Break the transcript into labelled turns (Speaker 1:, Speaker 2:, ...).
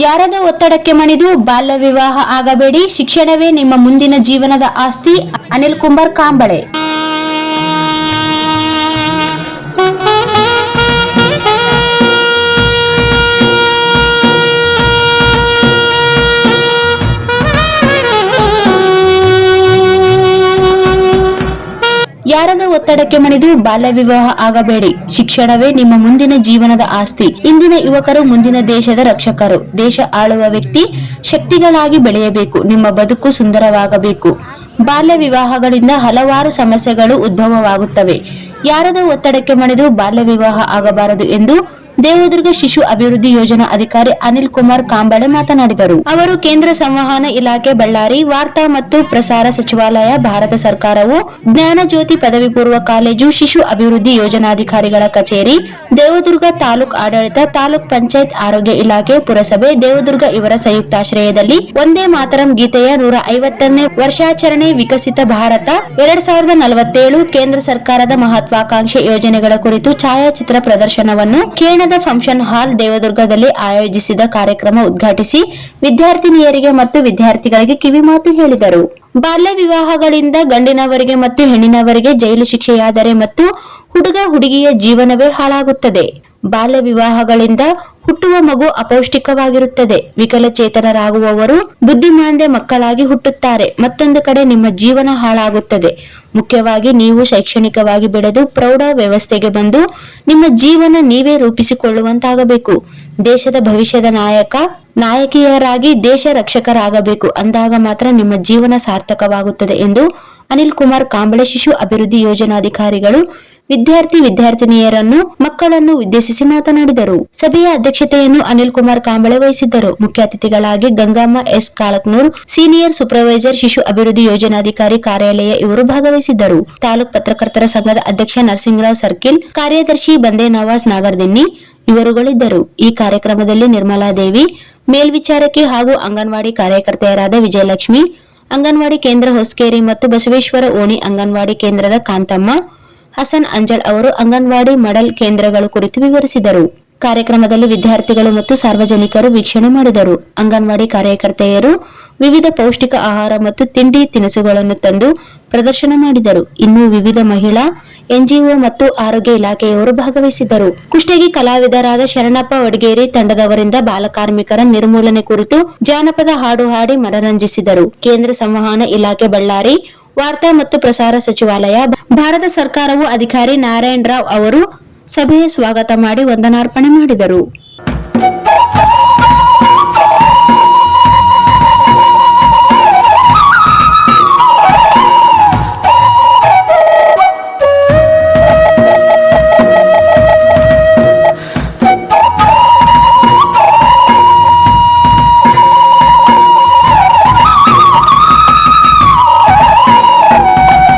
Speaker 1: ಯಾರದ ಒತ್ತಡಕ್ಕೆ ಮಣಿದು ಬಾಲ್ಯ ವಿವಾಹ ಆಗಬೇಡಿ, ಶಿಕ್ಷಣವೇ ನಿಮ್ಮ ಮುಂದಿನ ಜೀವನದ ಆಸ್ತಿ. ಅನಿಲ್ ಕುಮಾರ್ ಕಾಂಬಳೆ. ಯಾರದ ಒತ್ತಡಕ್ಕೆ ಮಣಿದು ಬಾಲ್ಯ ವಿವಾಹ ಆಗಬೇಡಿ, ಶಿಕ್ಷಣವೇ ನಿಮ್ಮ ಮುಂದಿನ ಜೀವನದ ಆಸ್ತಿ. ಇಂದಿನ ಯುವಕರು ಮುಂದಿನ ದೇಶದ ರಕ್ಷಕರು. ದೇಶ ಆಳುವ ವ್ಯಕ್ತಿ ಶಕ್ತಿಗಳಾಗಿ ಬೆಳೆಯಬೇಕು. ನಿಮ್ಮ ಬದುಕು ಸುಂದರವಾಗಬೇಕು. ಬಾಲ್ಯ ವಿವಾಹಗಳಿಂದ ಹಲವಾರು ಸಮಸ್ಯೆಗಳು ಉದ್ಭವವಾಗುತ್ತವೆ. ಯಾರದ ಒತ್ತಡಕ್ಕೆ ಮಣಿದು ಬಾಲ್ಯ ವಿವಾಹ ಆಗಬಾರದು ಎಂದು ದೇವದುರ್ಗ ಶಿಶು ಅಭಿವೃದ್ಧಿ ಯೋಜನಾ ಅಧಿಕಾರಿ ಅನಿಲ್ ಕುಮಾರ್ ಕಾಂಬಳೆ ಮಾತನಾಡಿದರು. ಅವರು ಕೇಂದ್ರ ಸಂವಹನ ಇಲಾಖೆ, ಬಳ್ಳಾರಿ ವಾರ್ತಾ ಮತ್ತು ಪ್ರಸಾರ ಸಚಿವಾಲಯ, ಭಾರತ ಸರ್ಕಾರವು ಜ್ಞಾನಜ್ಯೋತಿ ಪದವಿ ಪೂರ್ವ ಕಾಲೇಜು, ಶಿಶು ಅಭಿವೃದ್ಧಿ ಯೋಜನಾಧಿಕಾರಿಗಳ ಕಚೇರಿ, ದೇವದುರ್ಗ ತಾಲೂಕು ಆಡಳಿತ, ತಾಲೂಕ್ ಪಂಚಾಯತ್, ಆರೋಗ್ಯ ಇಲಾಖೆ, ಪುರಸಭೆ ದೇವದುರ್ಗ ಇವರ ಸಂಯುಕ್ತಾಶ್ರಯದಲ್ಲಿ ವಂದೇ ಮಾತರಂ ಗೀತೆಯ 150ನೇ ವರ್ಷಾಚರಣೆ ವಿಕಸಿತ ಭಾರತ 2047 ಕೇಂದ್ರ ಸರ್ಕಾರದ ಮಹತ್ವಾಕಾಂಕ್ಷೆ ಯೋಜನೆಗಳ ಕುರಿತು ಛಾಯಾಚಿತ್ರ ಪ್ರದರ್ಶನವನ್ನು ಕೇಣದ ಫಂಕ್ಷನ್ ಹಾಲ್ ದೇವದುರ್ಗದಲ್ಲಿ ಆಯೋಜಿಸಿದ ಕಾರ್ಯಕ್ರಮ ಉದ್ಘಾಟಿಸಿ ವಿದ್ಯಾರ್ಥಿನಿಯರಿಗೆ ಮತ್ತು ವಿದ್ಯಾರ್ಥಿಗಳಿಗೆ ಕಿವಿಮಾತು ಹೇಳಿದರು. ಬಾಲ್ಯ ವಿವಾಹಗಳಿಂದ ಗಂಡಿನವರಿಗೆ ಮತ್ತು ಹೆಣ್ಣಿನವರಿಗೆ ಜೈಲು ಶಿಕ್ಷೆಯಾದರೆ ಮತ್ತು ಹುಡುಗ ಹುಡುಗಿಯ ಜೀವನವೇ ಹಾಳಾಗುತ್ತದೆ. ಬಾಲ್ಯ ವಿವಾಹಗಳಿಂದ ಹುಟ್ಟುವ ಮಗು ಅಪೌಷ್ಟಿಕವಾಗಿರುತ್ತದೆ. ವಿಕಲಚೇತನರಾಗುವವರು ಬುದ್ಧಿಮಾಂದ್ಯ ಮಕ್ಕಳಾಗಿ ಹುಟ್ಟುತ್ತಾರೆ. ಮತ್ತೊಂದು ಕಡೆ ನಿಮ್ಮ ಜೀವನ ಹಾಳಾಗುತ್ತದೆ. ಮುಖ್ಯವಾಗಿ ನೀವು ಶೈಕ್ಷಣಿಕವಾಗಿ ಬೆಳೆದು ಪ್ರೌಢ ವ್ಯವಸ್ಥೆಗೆ ಬಂದು ನಿಮ್ಮ ಜೀವನ ನೀವೇ ರೂಪಿಸಿಕೊಳ್ಳುವಂತಾಗಬೇಕು. ದೇಶದ ಭವಿಷ್ಯದ ನಾಯಕಿಯರಾಗಿ ದೇಶ ರಕ್ಷಕರಾಗಬೇಕು. ಅಂದಾಗ ಮಾತ್ರ ನಿಮ್ಮ ಜೀವನ ಸಾರ್ಥಕವಾಗುತ್ತದೆ ಎಂದು ಅನಿಲ್ ಕುಮಾರ್ ಕಾಂಬಳೆ ಶಿಶು ಅಭಿವೃದ್ಧಿ ಯೋಜನಾಧಿಕಾರಿಗಳು ವಿದ್ಯಾರ್ಥಿನಿಯರನ್ನು ಮಕ್ಕಳನ್ನು ಉದ್ದೇಶಿಸಿ ಮಾತನಾಡಿದರು. ಸಭೆಯ ಅಧ್ಯಕ್ಷತೆಯನ್ನು ಅನಿಲ್ ಕುಮಾರ್ ಕಾಂಬಳೆ ವಹಿಸಿದ್ದರು. ಮುಖ್ಯ ಅತಿಥಿಗಳಾಗಿ ಗಂಗಮ್ಮ ಎಸ್ ಕಾಳಕ್ನೂರ್, ಸೀನಿಯರ್ ಸೂಪರ್ವೈಸರ್, ಶಿಶು ಅಭಿವೃದ್ಧಿ ಯೋಜನಾಧಿಕಾರಿ ಕಾರ್ಯಾಲಯ ಇವರು ಭಾಗವಹಿಸಿದ್ದರು. ತಾಲೂಕ್ ಪತ್ರಕರ್ತರ ಸಂಘದ ಅಧ್ಯಕ್ಷ ನರಸಿಂಗರಾವ್ ಸರ್ಕಿಲ್, ಕಾರ್ಯದರ್ಶಿ ಬಂದೇ ನವಾಜ್ ನಾಗರ್ದಿನ್ನಿ ಇವರುಗಳಿದ್ದರು. ಈ ಕಾರ್ಯಕ್ರಮದಲ್ಲಿ ನಿರ್ಮಲಾದೇವಿ, ಮೇಲ್ವಿಚಾರಕಿ ಹಾಗೂ ಅಂಗನವಾಡಿ ಕಾರ್ಯಕರ್ತೆಯರಾದ ವಿಜಯಲಕ್ಷ್ಮಿ, ಅಂಗನವಾಡಿ ಕೇಂದ್ರ ಹೊಸಕೇರಿ ಮತ್ತು ಬಸವೇಶ್ವರ ಓಣಿ ಅಂಗನವಾಡಿ ಕೇಂದ್ರದ ಕಾಂತಮ್ಮ, ಹಸನ್ ಅಂಜಲ್ ಅವರು ಅಂಗನವಾಡಿ ಮಾಡಲ್ ಕೇಂದ್ರಗಳು ಕುರಿತು ವಿವರಿಸಿದರು. ಕಾರ್ಯಕ್ರಮದಲ್ಲಿ ವಿದ್ಯಾರ್ಥಿಗಳು ಮತ್ತು ಸಾರ್ವಜನಿಕರು ವೀಕ್ಷಣೆ ಮಾಡಿದರು. ಅಂಗನವಾಡಿ ಕಾರ್ಯಕರ್ತೆಯರು ವಿವಿಧ ಪೌಷ್ಟಿಕ ಆಹಾರ ಮತ್ತು ತಿಂಡಿ ತಿನಿಸುಗಳನ್ನು ತಂದು ಪ್ರದರ್ಶನ ಮಾಡಿದರು. ಇನ್ನು ವಿವಿಧ ಮಹಿಳಾ ಎನ್ಜಿಒ ಮತ್ತು ಆರೋಗ್ಯ ಇಲಾಖೆಯವರು ಭಾಗವಹಿಸಿದ್ದರು. ಕುಷ್ಟಗಿ ಕಲಾವಿದರಾದ ಶರಣಪ್ಪ ವಡಗೇರಿ ತಂಡದವರಿಂದ ಬಾಲಕಾರ್ಮಿಕರ ನಿರ್ಮೂಲನೆ ಕುರಿತು ಜಾನಪದ ಹಾಡು ಹಾಡಿ ಮನರಂಜಿಸಿದರು. ಕೇಂದ್ರ ಸಂವಹನ ಇಲಾಖೆ, ಬಳ್ಳಾರಿ ವಾರ್ತಾ ಮತ್ತು ಪ್ರಸಾರ ಸಚಿವಾಲಯ, ಭಾರತ ಸರ್ಕಾರವು ಅಧಿಕಾರಿ ನಾರಾಯಣ್ ರಾವ್ ಅವರು ಸಭೆಯ ಸ್ವಾಗತ ಮಾಡಿ ವಂದನಾರ್ಪಣೆ ಮಾಡಿದರು.